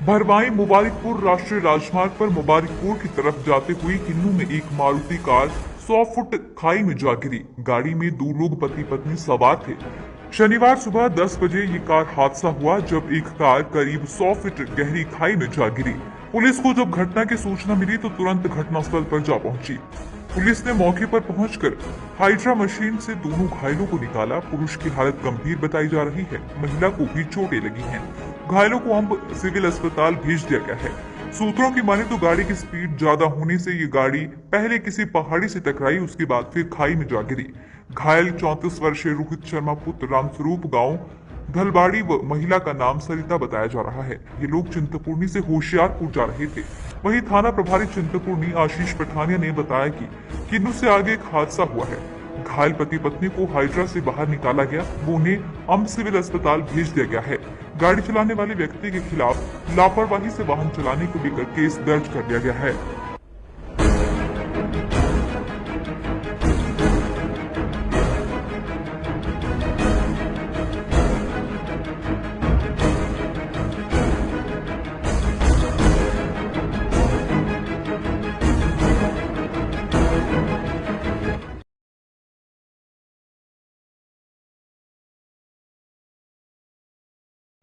भरवाई मुबारकपुर राष्ट्रीय राजमार्ग पर मुबारकपुर की तरफ जाते हुए किन्नू में एक मारुति कार 100 फुट खाई में जा गिरी। गाड़ी में 2 लोग पति पत्नी सवार थे। शनिवार सुबह 10 बजे ये कार हादसा हुआ जब एक कार करीब 100 फीट गहरी खाई में जा गिरी। पुलिस को जब घटना की सूचना मिली तो तुरंत घटनास्थल पर जा पहुंची। पुलिस ने मौके पर पहुंचकर हाइड्रा मशीन से दोनों घायलों को निकाला। पुरुष की हालत गंभीर बताई जा रही है, महिला को भी चोटें लगी हैं। घायलों को अम्ब सिविल अस्पताल भेज दिया गया है। सूत्रों की माने तो गाड़ी की स्पीड ज्यादा होने से ये गाड़ी पहले किसी पहाड़ी से टकराई, उसके बाद फिर खाई में जा गिरी। घायल 34 वर्षीय रोहित शर्मा पुत्र रामस्वरूप गांव धलबाड़ी व महिला का नाम सरिता बताया जा रहा है। ये लोग चिंतपूर्णी से होशियारपुर जा रहे थे। वहीं थाना प्रभारी चिंतपूर्णी आशीष पठानिया ने बताया कि किन्नू से आगे एक हादसा हुआ है। घायल पति पत्नी को हाइड्रा से बाहर निकाला गया, वो उन्हें अम्ब सिविल अस्पताल भेज दिया गया है। गाड़ी चलाने वाले व्यक्ति के खिलाफ लापरवाही से वाहन चलाने को लेकर केस दर्ज कर लिया गया है।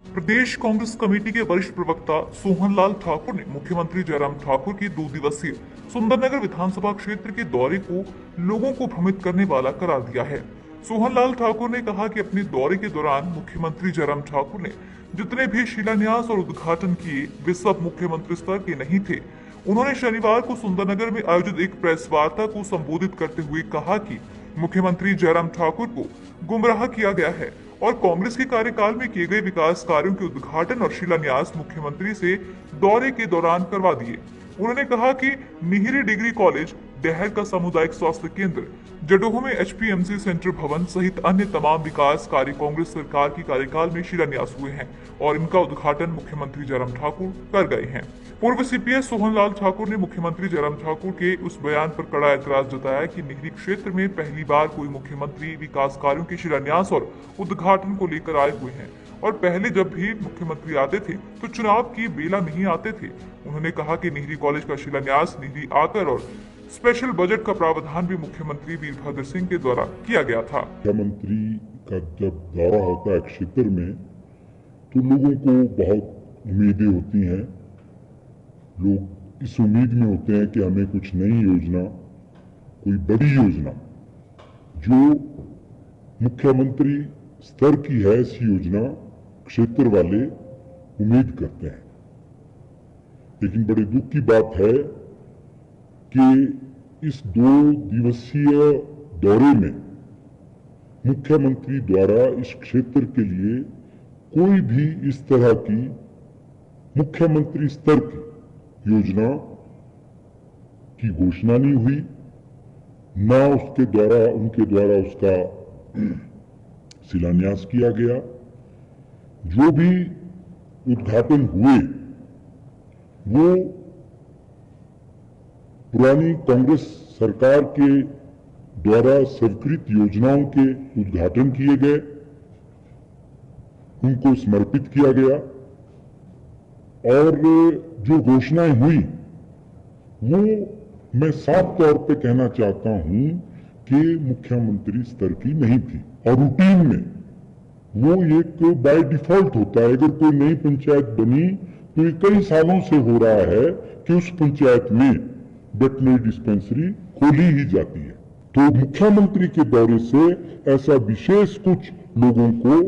प्रदेश कांग्रेस कमेटी के वरिष्ठ प्रवक्ता सोहनलाल ठाकुर ने मुख्यमंत्री जयराम ठाकुर की 2 दिवसीय सुंदरनगर विधानसभा क्षेत्र के दौरे को लोगों को भ्रमित करने वाला करार दिया है। सोहनलाल ठाकुर ने कहा कि अपने दौरे के दौरान मुख्यमंत्री जयराम ठाकुर ने जितने भी शिलान्यास और उद्घाटन किए वे सब मुख्यमंत्री स्तर के नहीं थे। उन्होंने शनिवार को सुंदरनगर में आयोजित एक प्रेस वार्ता को संबोधित करते हुए कहा कि मुख्यमंत्री जयराम ठाकुर को गुमराह किया गया है और कांग्रेस के कार्यकाल में किए गए विकास कार्यों के उद्घाटन और शिलान्यास मुख्यमंत्री से दौरे के दौरान करवा दिए। उन्होंने कहा कि निहिरी डिग्री कॉलेज, डहर का सामुदायिक स्वास्थ्य केंद्र, जडोह में एचपीएमसी सेंटर भवन सहित अन्य तमाम विकास कार्य कांग्रेस सरकार की कार्यकाल में शिलान्यास हुए हैं और इनका उद्घाटन मुख्यमंत्री जयराम ठाकुर कर गए हैं। पूर्व सीपीएस सोहनलाल ठाकुर ने मुख्यमंत्री जयराम ठाकुर के उस बयान पर कड़ा ऐतराज जताया कि निहिरी क्षेत्र में पहली बार कोई मुख्यमंत्री विकास कार्यों के शिलान्यास और उद्घाटन को लेकर आए हुए हैं और पहले जब भी मुख्यमंत्री आते थे तो चुनाव की बेला नहीं आते थे। उन्होंने कहा कि निहिरी कॉलेज का शिलान्यास निहिरी आकर और स्पेशल बजट का प्रावधान भी मुख्यमंत्री वीरभद्र सिंह के द्वारा किया गया था। मुख्यमंत्री का जब दौरा होता है क्षेत्र में तो लोगों को बहुत उम्मीदें होती हैं। लोग इस उम्मीद में होते हैं कि हमें कुछ नई योजना, कोई बड़ी योजना जो मुख्यमंत्री स्तर की है, ऐसी योजना क्षेत्र वाले उम्मीद करते हैं। लेकिन बड़े दुख की बात है कि इस 2 दिवसीय दौरे में मुख्यमंत्री द्वारा इस क्षेत्र के लिए कोई भी इस तरह की मुख्यमंत्री स्तर की योजना की घोषणा नहीं हुई, ना उनके द्वारा उसका शिलान्यास किया गया। जो भी उद्घाटन हुए वो पुरानी कांग्रेस सरकार के द्वारा स्वीकृत योजनाओं के उद्घाटन किए गए, उनको समर्पित किया गया और जो घोषणाएं हुई वो मैं साफ तौर पे कहना चाहता हूं कि मुख्यमंत्री स्तर की नहीं थी। और रूटीन में वो एक बाय डिफॉल्ट होता है। अगर कोई नई पंचायत बनी तो ये कई सालों से हो रहा है कि उस पंचायत में वेटनरी डिस्पेंसरी खोली ही जाती है। तो मुख्यमंत्री के दौरे से ऐसा विशेष कुछ लोगों को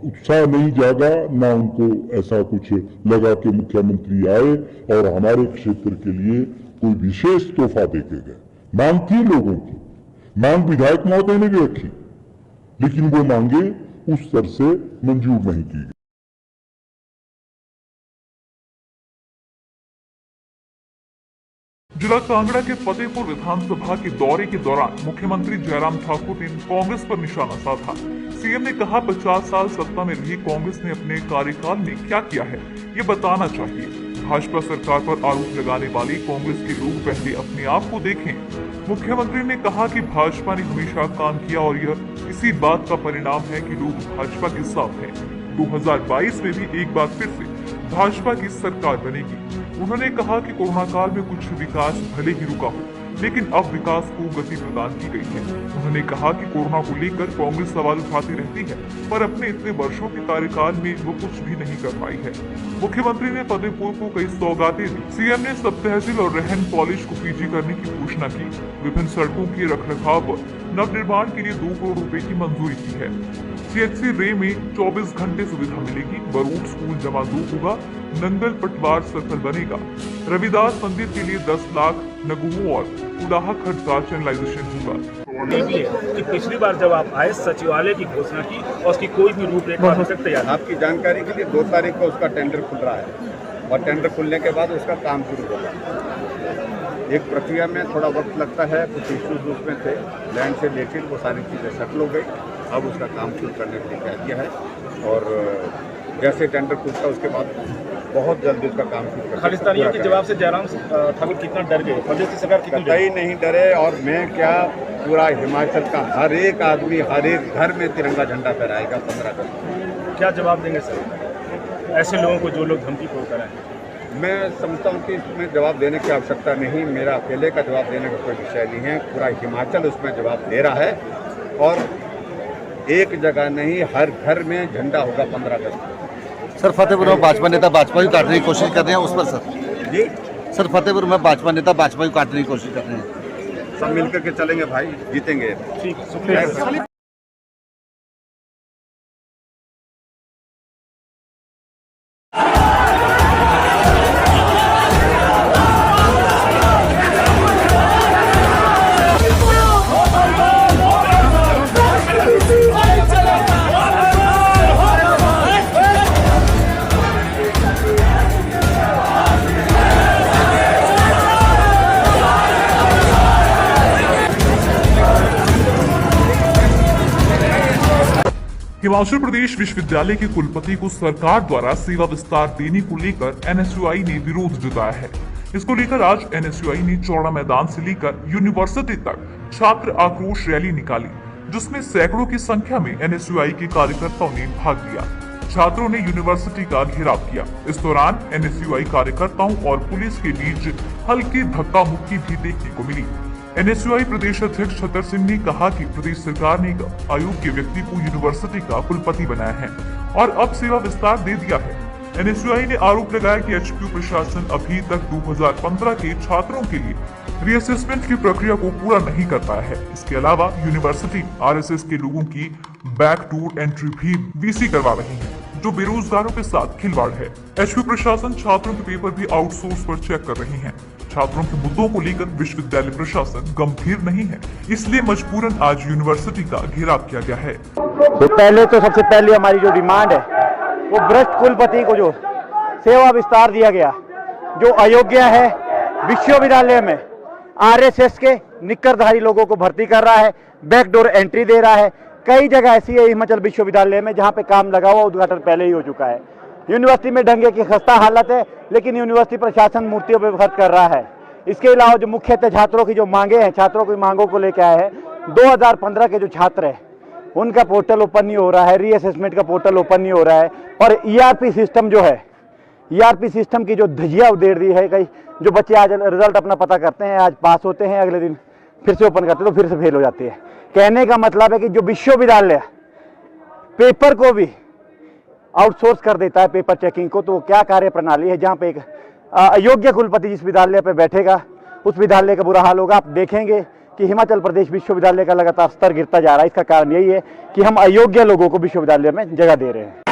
उत्साह नहीं जागा, ना उनको ऐसा कुछ लगा कि मुख्यमंत्री आए और हमारे क्षेत्र के लिए कोई विशेष तोहफा देके गए। मांग थी लोगों की, मांग विधायक महोदय ने भी रखी, लेकिन वो मांगे उस स्तर से मंजूर नहीं की गई। जिला कांगड़ा के फतेहपुर विधानसभा के दौरे के दौरान मुख्यमंत्री जयराम ठाकुर ने कांग्रेस पर निशाना साधा। सीएम ने कहा 50 साल सत्ता में रही कांग्रेस ने अपने कार्यकाल में क्या किया है ये बताना चाहिए। भाजपा सरकार पर आरोप लगाने वाले कांग्रेस के लोग पहले अपने आप को देखें। मुख्यमंत्री ने कहा कि भाजपा ने हमेशा काम किया और यह इसी बात का परिणाम है कि लोग भाजपा के साथ हैं। 2022 में भी एक बार फिर से भाजपा की सरकार बनेगी। उन्होंने कहा कि कोरोना काल में कुछ विकास भले ही रुका हो, लेकिन अब विकास को गति प्रदान की गई है। उन्होंने कहा कि कोरोना को लेकर कांग्रेस सवाल उठाती रहती है, पर अपने इतने वर्षों के कार्यकाल में वो कुछ भी नहीं कर पाई है। मुख्यमंत्री ने फतेहपुर को कई सौगातें दी। सीएम ने सब तहसील और रहन पॉलिश को पीजी करने की घोषणा की। विभिन्न सड़कों के रखरखाव व नवनिर्माण के लिए 2 करोड़ रुपए की मंजूरी की है। सीएचसी रे में 24 घंटे सुविधा मिलेगी। बरूड स्कूल जमा 2 होगा। नंगल पटवार सर्कल बनेगा। रविदास मंदिर के लिए 10 लाख नगुओं और उलाहा खर्च का चैनलाइजेशन होगा। ये भी है कि पिछली बार जब आप आए सचिवालय की घोषणा की और उसकी कोई भी रूपरेखा अभी तक तैयार। आपकी जानकारी के लिए 2 तारीख को उसका टेंडर खुल रहा है और टेंडर खुलने के बाद उसका काम शुरू होगा। एक प्रक्रिया में थोड़ा वक्त लगता है, कुछ इश्यूज उसमें थे, लैंड से रिलेटेड वो सारी चीज़ें सेटल हो गई। अब उसका काम शुरू करने के लिए कह दिया है और जैसे टेंडर खुलता उसके बाद बहुत जल्दी उसका काम शुरू कर। खालिस्तानियों के जवाब से जयराम ठाकुर कितना डर गए? प्रदेश की सरकार कितनी कतई नहीं डरे। और मैं क्या, पूरा हिमाचल का हर एक आदमी हर एक घर में तिरंगा झंडा फहराएगा 15 अगस्त। क्या जवाब देंगे सर ऐसे लोगों को जो लोग धमकी पोड़ कर आए? मैं समझता हूँ कि इसमें जवाब देने की आवश्यकता नहीं, मेरा अकेले का जवाब देने का कोई विषय नहीं है। पूरा हिमाचल उसमें जवाब दे रहा है और एक जगह नहीं, हर घर में झंडा होगा 15 अगस्त। सर फतेहपुर में भाजपा नेता भाजपा को काटने की कोशिश कर रहे हैं, उस पर सर जी सर फतेहपुर में भाजपा नेता भाजपा को काटने की कोशिश कर रहे हैं। सब मिलकर के चलेंगे भाई, जीतेंगे। ठीक, शुक्रिया। हिमाचल प्रदेश विश्वविद्यालय के कुलपति को सरकार द्वारा सेवा विस्तार देने को लेकर एनएसयूआई ने विरोध जताया है। इसको लेकर आज एनएसयूआई ने चौड़ा मैदान से लेकर यूनिवर्सिटी तक छात्र आक्रोश रैली निकाली, जिसमें सैकड़ों की संख्या में एनएसयूआई के कार्यकर्ताओं ने भाग लिया। छात्रों ने यूनिवर्सिटी का घेराव किया। इस दौरान एनएसयूआई कार्यकर्ताओं और पुलिस के बीच हल्की धक्का मुक्की भी देखने को मिली। एनएसयूआई प्रदेश अध्यक्ष छतर सिंह ने कहा कि प्रदेश सरकार ने एक अयोग्य व्यक्ति को यूनिवर्सिटी का कुलपति बनाया है और अब सेवा विस्तार दे दिया है। एनएसयूआई ने आरोप लगाया कि एचपीयू प्रशासन अभी तक 2015 के छात्रों के लिए रीअसेसमेंट की प्रक्रिया को पूरा नहीं कर पाया है। इसके अलावा यूनिवर्सिटी आरएसएस के लोगों की बैकडोर एंट्री भी वीसी करवा रही है, जो बेरोजगारों के साथ खिलवाड़ है। एचपीयू प्रशासन छात्रों के पेपर भी आउटसोर्स पर चेक कर रही है। छात्रों के मुद्दों को लेकर विश्वविद्यालय प्रशासन गंभीर नहीं है, इसलिए मजबूरन आज यूनिवर्सिटी का घेराव किया गया है। पहले तो सबसे पहले हमारी जो डिमांड है वो भ्रष्ट कुलपति को जो सेवा विस्तार दिया गया, जो अयोग्य है, विश्वविद्यालय में आरएसएस के निक्करधारी लोगों को भर्ती कर रहा है, बैकडोर एंट्री दे रहा है। कई जगह ऐसी है हिमाचल विश्वविद्यालय में जहां पे काम लगा हुआ, उद्घाटन पहले ही हो चुका है। यूनिवर्सिटी में डंगे की खस्ता हालत है, लेकिन यूनिवर्सिटी प्रशासन मूर्तियों पर खर्च कर रहा है। इसके अलावा जो मुख्यतः छात्रों की जो मांगे हैं, छात्रों की मांगों को लेकर आए हैं। 2015 के जो छात्र हैं उनका पोर्टल ओपन नहीं हो रहा है, रीअसेसमेंट का पोर्टल ओपन नहीं हो रहा है, और ईआरपी सिस्टम जो है, ईआरपी सिस्टम की जो धजिया उधेड़ दी है। कई जो बच्चे आज रिजल्ट अपना पता करते हैं, आज पास होते हैं, अगले दिन फिर से ओपन करते हैं तो फिर से फेल हो जाते हैं। कहने का मतलब है कि जो विश्वविद्यालय पेपर को भी आउटसोर्स कर देता है, पेपर चेकिंग को, तो क्या कार्य प्रणाली है जहां पे एक अयोग्य कुलपति जिस विद्यालय पे बैठेगा उस विद्यालय का बुरा हाल होगा। आप देखेंगे कि हिमाचल प्रदेश विश्वविद्यालय का लगातार स्तर गिरता जा रहा है। इसका कारण यही है कि हम अयोग्य लोगों को विश्वविद्यालय में जगह दे रहे हैं।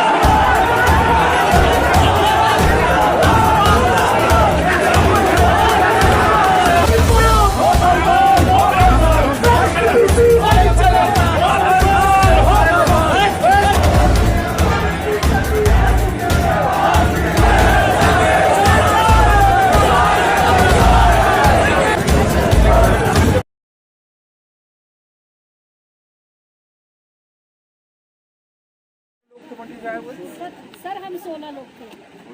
सर हम 16 लोग थे,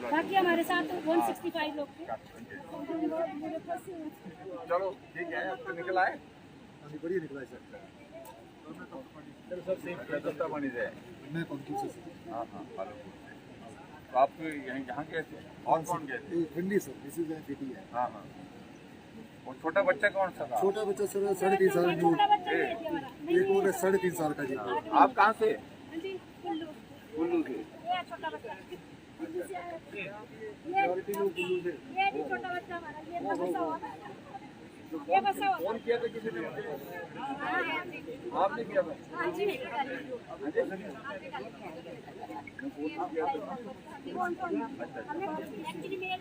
बाकी हमारे साथ 165 लोग थे। चलो ठीक है, अब तो निकला है, बढ़िया निकला है सर। सर सेफ बनी जाए। मैं कौन सी? हाँ हाँ। तो आप यहाँ गए थे और कौन गए थे? ठंडी सर, दिस इज सिटी है। हाँ हाँ। वो छोटा बच्चा कौन सा था? छोटा बच्चा सर 3.5 साल का, छोटा बच्चा नहीं है हमारा। एक और 3.5 साल का जी। आप कहाँ से? हाँ जी, कुल्लू। कुल्लू से। ये छोटा बच्चा कुल्लू से आया है। ये भी छोटा बच्चा हमारा, ये फंसा हुआ था। ये फंसा हुआ फोन किया था किसी ने मुझे? था। आपने किया था? हाँ जी, एक्चुअली मेरा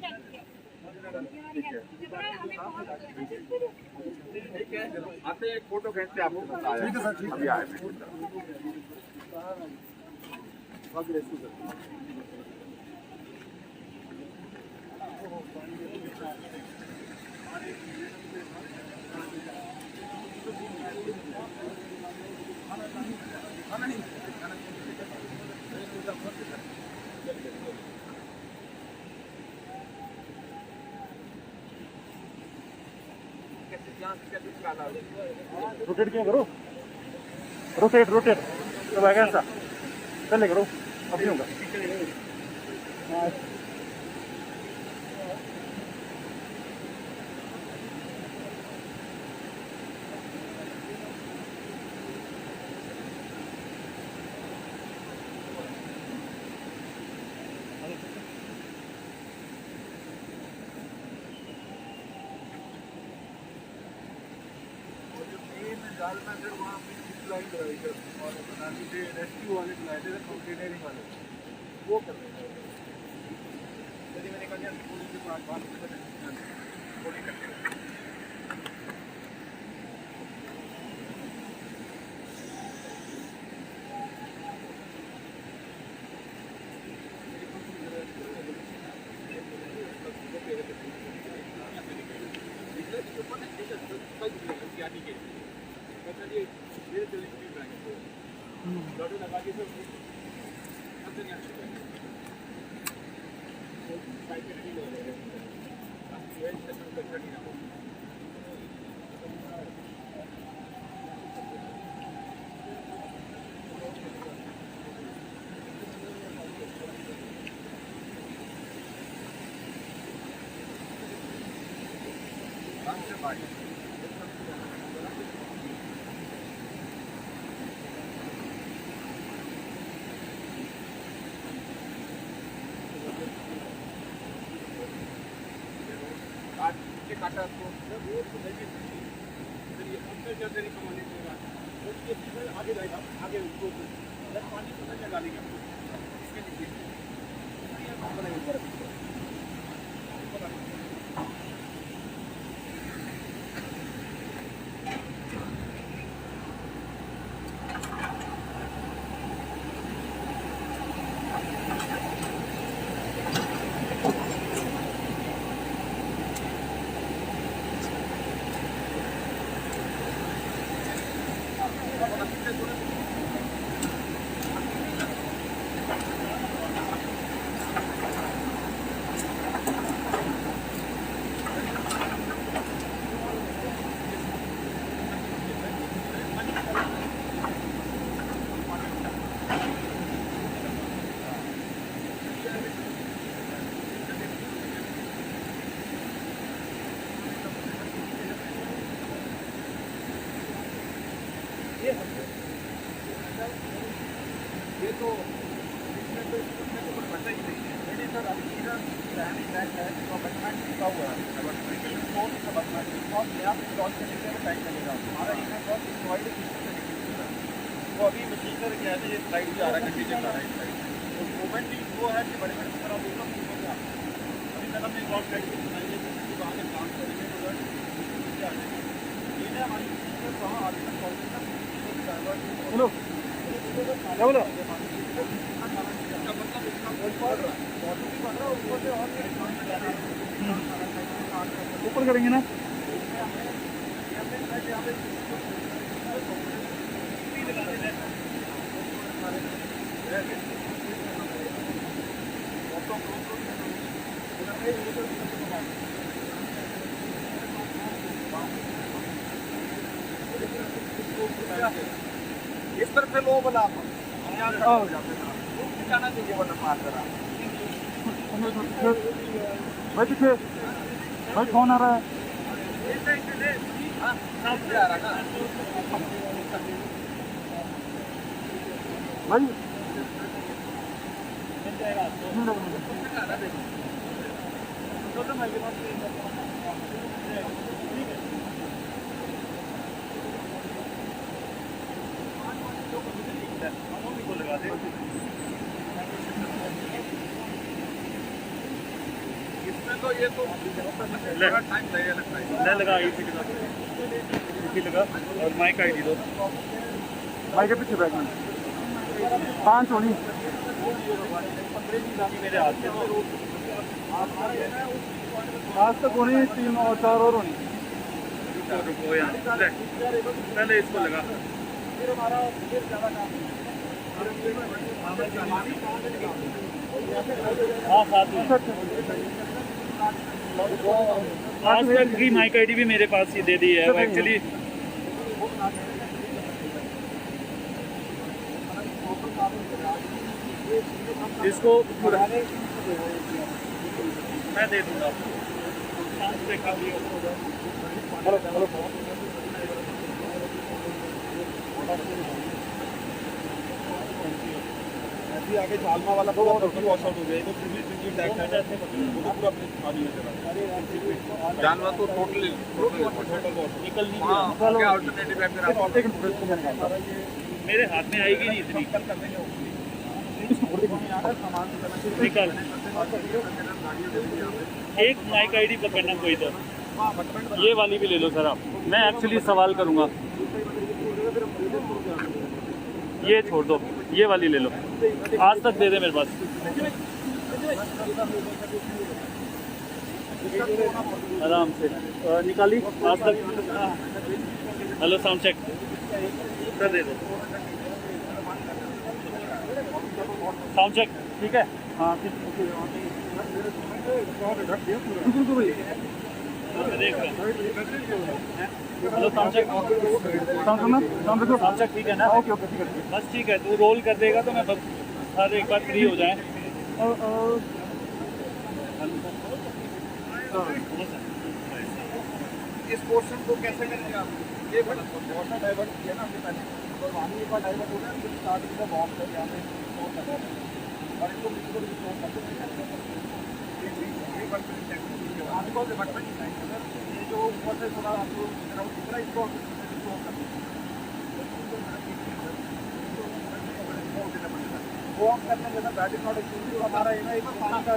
ठीक है, आते एक फोटो खींचते आपको बताया। ठीक है सर, ठीक है। अभी आए थे। रोटेट क्या करो, रोटेट रोटेट तो आएगा ऐसा, पहले करो अभी होगा। जाल में फिर वहाँ लाइन लगाई थी और बना दी थी, रेस्क्यू वाले बुलाए थे, कंटेनरिंग वाले, वो कर रहे थे। यदि मैंने कहा पुलिस के पास बात वो नहीं करते। काटा तो वो तो नहीं फिर ये अंदर क्या तेरी कमाने देगा वो ये चीज़ आगे जाएगा, आगे उसको पानी को नहीं डालेंगे इसके नीचे ये काम बनाएंगे। ये तो इसमें तो कुछ पता ही नहीं है। मैंने सर अभी इधर रहने बैठ है तो अबटमेंट लिखा हुआ है, अबटमेंट और यहाँ पे क्रॉस करने के लिए टाइम लगेगा। हमारा यहाँ क्रॉस प्रोवाइड वो अभी मशीनर क्या है, ये साइड भी आ रहा है, कंटीन्यू आ रहा है इस साइड। तो मूवमेंट ही वो है कि बड़े बड़े तरह अभी तक हमने क्रॉस प्रैक्टिस बनाई है, तो आगे काम करेंगे तो ये हमारी वहाँ आगे तक बोलो क्या बोलो ऊपर करेंगे ना। इस तरफ से लो बोला आप यहाँ खड़ा हो जाते हैं, जाना चाहिए वरना मार करा। भाई पीछे भाई कौन आ रहा है भाई इसमें तो ये तो टाइम लगेगा लगा इसी लगा और माइक आईडी दो भाई के पीछे बैठना 5 होनी मेरे हाथ में आज तक होनी 3 और 4 और होनी रुको यहाँ ले, पहले इसको लगा हाँ साथ में आज तक की माइक आईडी भी मेरे पास ही दे दी है एक्चुअली इसको मैं दे दूंगा आगे झालमा वाला पूरा वॉश आउट हो गया तो पूरा जानवर तो टोटली निकल नहीं क्या अल्टरनेटिव है फिर आप मेरे हाथ में आएगी नहीं इतनी निकल एक माइक आईडी पकड़ना कोई तो ये वाली भी ले लो सर आप मैं एक्चुअली सवाल करूंगा ये छोड़ दो ये वाली ले लो आज तक दे दे मेरे पास आराम से निकाली आज तक हेलो साउंड चेक दे दो साउंड चेक ठीक है हाँ देख hello sound check sound check ठीक है ना ओके ओके ठीक है बस ठीक है तू रोल कर देगा तो मैं बस हर एक बार फ्री हो जाए इस पोर्शन को कैसे करेंगे आप ये पोर्शन डाइवर्ट किया ना हमने पहले और वहाँ एक बार डाइवर्ट हो गया फिर स्टार्ट किया बॉक्स है यहाँ पे स्टोर करना है और इसको स्टोर करते हैं ये जो ऊपर से थोड़ा आपको दूसरा इसको वो हम करने जैसा बैट इज नॉट एक्सक्लूसिव हमारा ये ना एक पानी का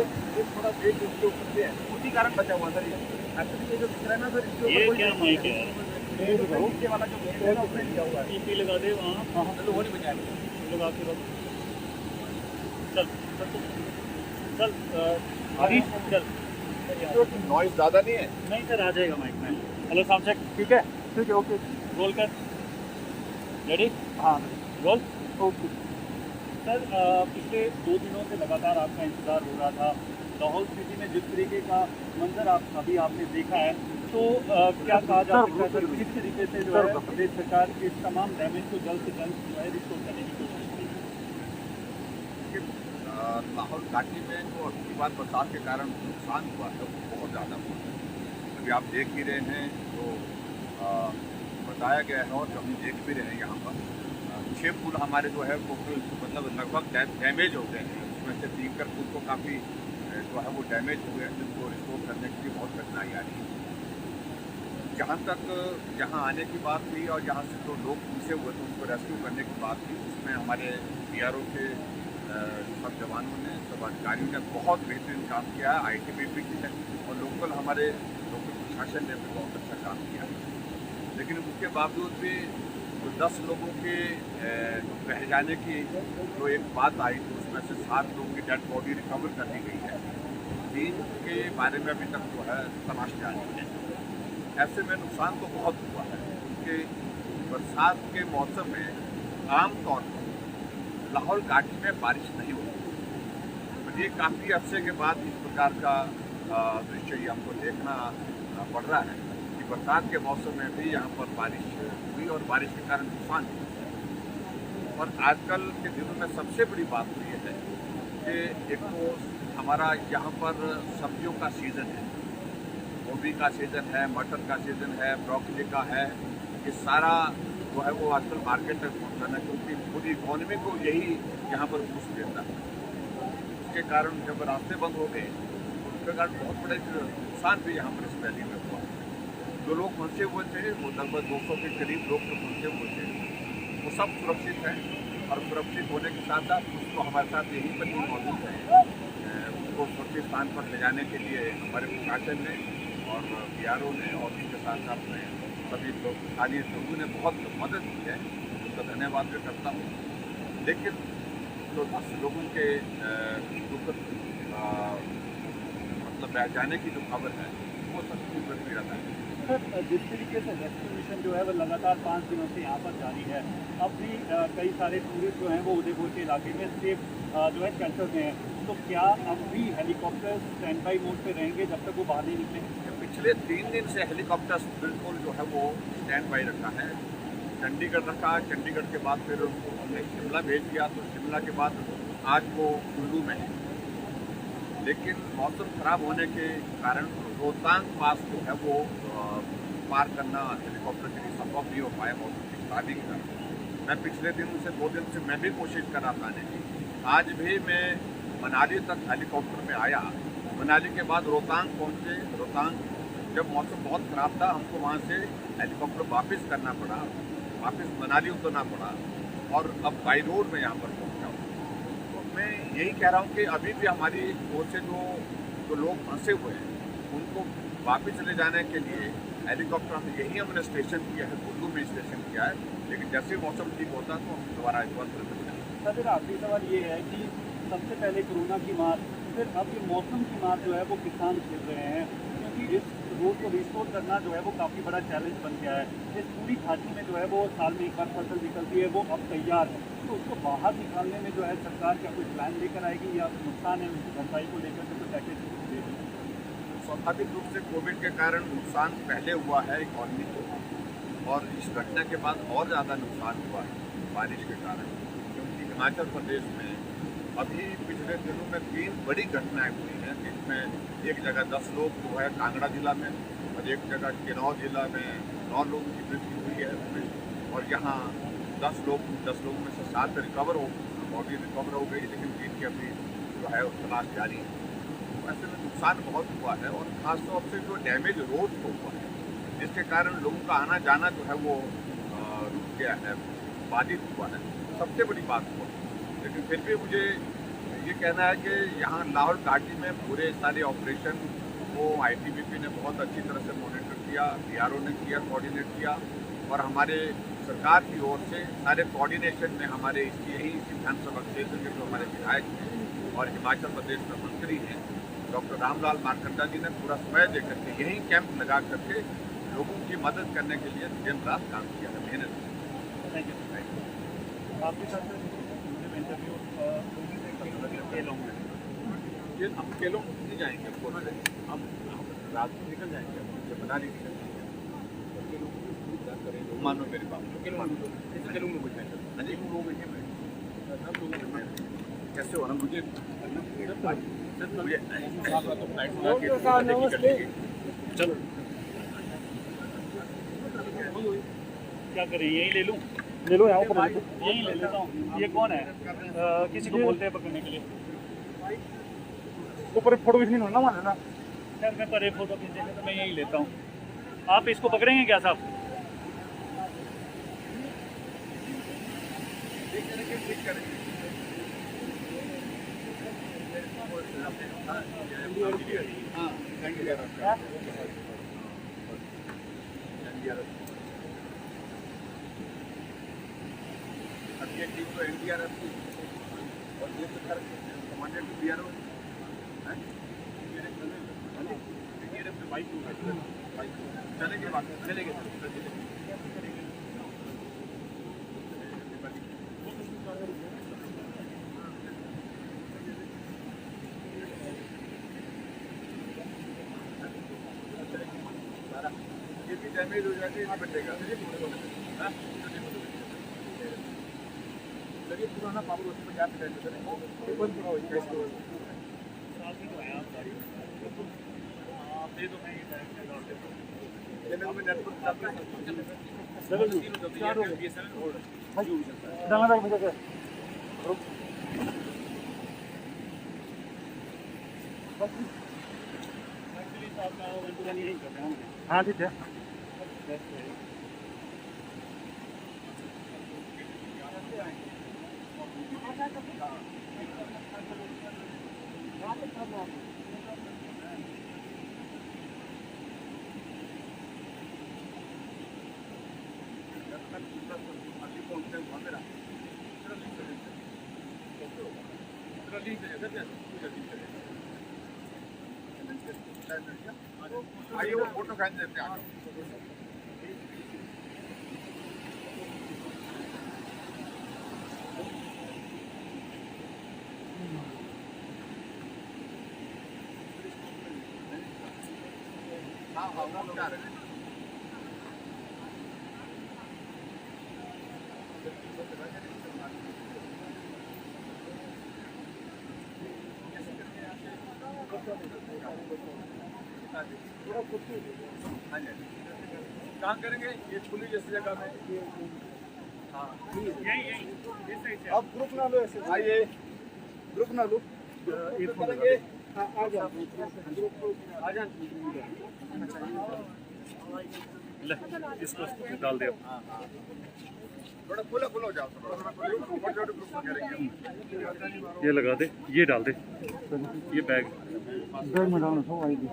एक थोड़ा वेट उसके ऊपर से है उसी कारण बचा हुआ सर ये एक्चुअली ये जो दिख रहा है ना सर इसके ये ऊपर क्या माइक है नीचे वाला जो वेट है ना उसने दिया हुआ है टीपी लगा दे वहाँ चलो वो नहीं बचाएगा लगा के रख चल चल हरीश चल नॉइज ज़्यादा नहीं है नहीं सर आ जाएगा माइक में हेलो साउंड चेक ठीक है ओके रोल कर रेडी हाँ रोल ओके सर पिछले 2 दिनों से लगातार आपका इंतजार हो रहा था लाहौल स्पीति में जिस तरीके का मंजर अभी आपने देखा है तो क्या कहा जा सकता है सर किस तरीके से जो है प्रदेश सरकार के तमाम डैमेज को जल्द से जल्द जो है रिस्टोर करने की कोशिश की लाहौल घाटी में जो अगली बार बरसात के कारण नुकसान हुआ है वो बहुत ज़्यादा हुआ है अभी आप देख ही रहे हैं तो बताया गया है और हम देख भी रहे हैं यहाँ पर 6 पुल हमारे जो है मतलब लगभग डैमेज हो गए हैं उसमें से 3 पुल को काफ़ी जो है वो डैमेज हो गए हैं जिनको रिस्टोर करने के लिए बहुत कठिनाई आ रही है जहाँ तक यहाँ आने की बात हुई और यहाँ से जो लोग पीछे हुए थे उनको रेस्क्यू करने की बात हुई उसमें हमारे BRO के सब जवानों ने सब अधिकारियों ने बहुत बेहतरीन काम किया है ITBP की ने और हमारे लोकल प्रशासन ने भी बहुत अच्छा काम किया लेकिन उसके बावजूद भी तो 10 लोगों के बह जाने की जो एक बात आई तो उसमें से 7 लोगों की डेड बॉडी रिकवर कर ली गई है 3 के बारे में अभी तक जो है तलाश जारी है ऐसे में नुकसान तो बहुत हुआ है क्योंकि बरसात के मौसम में आमतौर पर लाहौल घाटी में बारिश नहीं होती तो ये काफ़ी अरसे के बाद इस प्रकार का दृश्य ये हमको देखना पड़ रहा है कि बरसात के मौसम में भी यहाँ पर बारिश हुई और बारिश के कारण नुकसान हुआ और आजकल के दिनों में सबसे बड़ी बात तो ये है कि एक तो हमारा यहाँ पर सब्जियों का सीज़न है, गोभी का सीज़न है, मटर का सीज़न है, ब्रोकली का है। ये सारा जो है वो आजकल मार्केट तक पहुँचाना, क्योंकि पूरी इकोनॉमी को यही यहाँ पर बूस्ट देता है। उसके कारण जब रास्ते बंद हो गए उसके कारण बहुत बड़े नुकसान भी यहाँ पर इस वैली में हुआ। जो लोग फंसे हुए थे वो लगभग 200 के करीब लोग जो फंसे हुए थे वो सब सुरक्षित हैं, और सुरक्षित होने के साथ साथ उसको हमारे साथ यहीं पर ही मौजूद है। उनको सुरक्षित स्थान पर ले जाने के लिए हमारे प्रशासन ने और BRO ने और उनके साथ साथ में सभी लोग स्थानीय लोगों ने बहुत मदद की है, उनका धन्यवाद भी करता हूँ। लेकिन जो 10 लोगों के दुखद मतलब रह जाने की जो खबर है वो सचमुच में पीड़ादायक है। सर, जिस तरीके से रेस्क्यू मिशन जो है वो लगातार 5 दिनों से यहाँ पर जारी है, अब भी कई सारे टूरिस्ट जो हैं वो उदयपुर के इलाके में सेफ जो है शेल्टर में हैं, तो क्या अब भी हेलीकॉप्टर स्टैंड बाई मोड पे रहेंगे जब तक वो बाहर नहीं निकलेंगे? पिछले 3 दिन से हेलीकॉप्टर बिल्कुल जो है वो स्टैंड बाई रखा है। चंडीगढ़ रखा, चंडीगढ़ के बाद फिर हमने शिमला भेज दिया, तो शिमला के बाद आज वो कुल्लू में है। लेकिन मौसम खराब होने के कारण रोहतांग पास जो है वो पार करना हेलीकॉप्टर के लिए संभव नहीं हो पाया मौसम की खराबी के कारण। मैं पिछले दिनों से 2 दिन से मैं भी कोशिश कर रहा था आने की। आज भी मैं मनाली तक हेलीकॉप्टर में आया, मनाली के बाद रोहतांग पहुँचे। रोहतांग जब मौसम बहुत ख़राब था हमको वहाँ से हेलीकॉप्टर वापस करना पड़ा, वापस मनाली उतरना पड़ा, और अब बाई रोड में यहाँ पर पहुँचा हूँ। तो मैं यही कह रहा हूँ कि अभी भी हमारी ओर से जो लोग फंसे हुए हैं उनको वापस ले जाने के लिए हेलीकॉप्टर हमने स्टेशन किया है, कुल्लू में स्टेशन किया है। लेकिन जैसे मौसम ठीक होता तो हम दोबारा इस बार फिर से सर, मेरा आखिरी सवाल ये है कि सबसे पहले कोरोना की मार, फिर अब ये मौसम की मार जो है वो किसान झेल रहे हैं, क्योंकि इस रोड को रिस्टोर करना जो है वो काफ़ी बड़ा चैलेंज बन गया है। इस पूरी घाटी में जो है वो साल में एक बार फसल निकलती है, वो अब तैयार है, तो उसको बाहर निकालने में जो है सरकार क्या कोई प्लान लेकर आएगी या नुकसान है उसकी भरपाई को लेकर के कोई पैकेज देगी? स्वाभाविक रूप से कोविड के कारण नुकसान पहले हुआ है इकॉनमी को, और इस घटना के बाद और ज़्यादा नुकसान हुआ है बारिश के कारण। क्योंकि हिमाचल प्रदेश में अभी पिछले दिनों में 3 बड़ी घटनाएं हुई हैं, जिसमें एक जगह 10 लोग जो है कांगड़ा जिला में, और एक जगह किन्नौर जिला में 9 लोगों की मृत्यु हुई है, और यहाँ 10 लोगों में से 7 बॉडी रिकवर हो गई, लेकिन 3 की अभी जो है तलाश जारी है। ऐसे में नुकसान बहुत हुआ है, और ख़ासतौर से जो डैमेज रोड को हुआ है, जिसके कारण लोगों का आना जाना जो है वो रुक गया है, बाधित हुआ है, सबसे बड़ी बात हुआ। लेकिन फिर भी मुझे ये कहना है कि यहाँ लाहौल घाटी में पूरे सारे ऑपरेशन को ITBP ने बहुत अच्छी तरह से मॉनिटर किया, BRO ने किया, कोऑर्डिनेट किया, और हमारे सरकार की ओर से सारे कोऑर्डिनेशन में हमारे यही विधानसभा क्षेत्र के जो हमारे विधायक हैं और हिमाचल प्रदेश में मंत्री हैं डॉक्टर रामलाल मारकंडा जी ने पूरा समय दे करके यही कैंप लगा करके लोगों की मदद करने के लिए दिन रात काम किया है, मेहनत की। Thank you. आपके साथ इंटरव्यू ये हम केलों नहीं जाएंगे, हम रात को निकल जाएंगे, मुझे बना ली मानो मेरी बात केलों में कुछ हाँ जी कैसे हो ना मुझे चलो क्या करें, यही ले लूँ? ले लो, यहाँ यही ले लेता हूँ। ये कौन है? किसी को बोलते हैं पकड़ने के लिए? ऊपर फोटो खींचनी होना मान ना सर, मैं परे फोटो खींचेंगे तो मैं यही लेता हूँ। आप इसको पकड़ेंगे क्या साहब? अब ये टीम तो NDRF की और ये तो कमांडेंट तो BRO है, NDRF में बाइक चलेंगे ये भी डैमेज हो जाती है, बचेगा सर। ये पुराना पावर उसमें क्या काफ़ी तो है आप गाड़ी आप दे दो, मैं ये डायरेक्ट लौट देता हूँ। एक्चुअली तो आपका 1 to 1 यही कर रहे हैं। हाँ ठीक है। आइए वो फोटो खींच देते हैं। हाँ हाँ वो क्या रहे कहाँ करेंगे ये खुली जैसी जगह में। हाँ यही इस साइड से अब ग्रुप ना लो ऐसे, आइए ग्रुप ना लो करेंगे। हाँ आ जाओ आ जाओ। ले इसको डाल दे। थोड़ा खुला खुला हो जाओ, थोड़ा छोटे ग्रुप में करेंगे। ये लगा दे, ये डाल दे, ये बैग में डालना सब आएगी।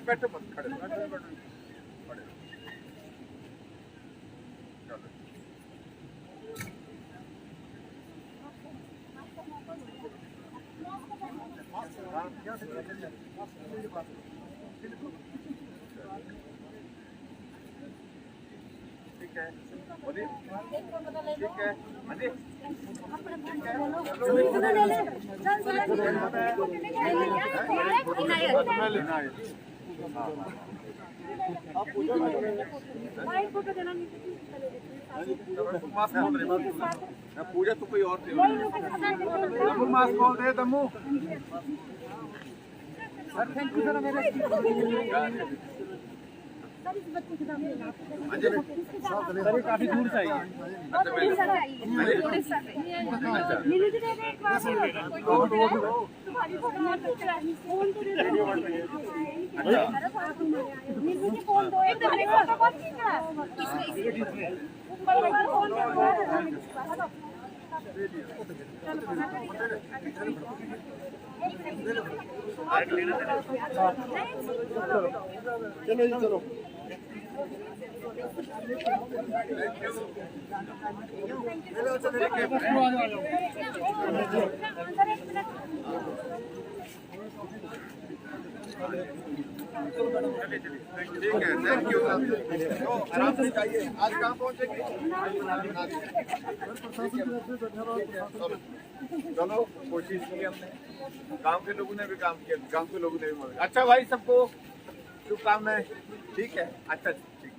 बैठो मत, खड़े ठीक है बोलिए ठीक है। हाँ जी मास्क खोल रहे, पूजा तो कोई और मास्क खोल दे दमू। Thank you sir. मेरे काफी दूर से आई है। चलो जी चलो। ठीक है थैंक यू। तो आराम से जाइए। आज कहाँ पहुँचेंगे? चलो कोशिश की हमने, गांव के लोगों ने भी काम किया, गांव के लोगों ने भी मदद। अच्छा भाई सबको शुभकामनाएं। ठीक है अच्छा ठीक।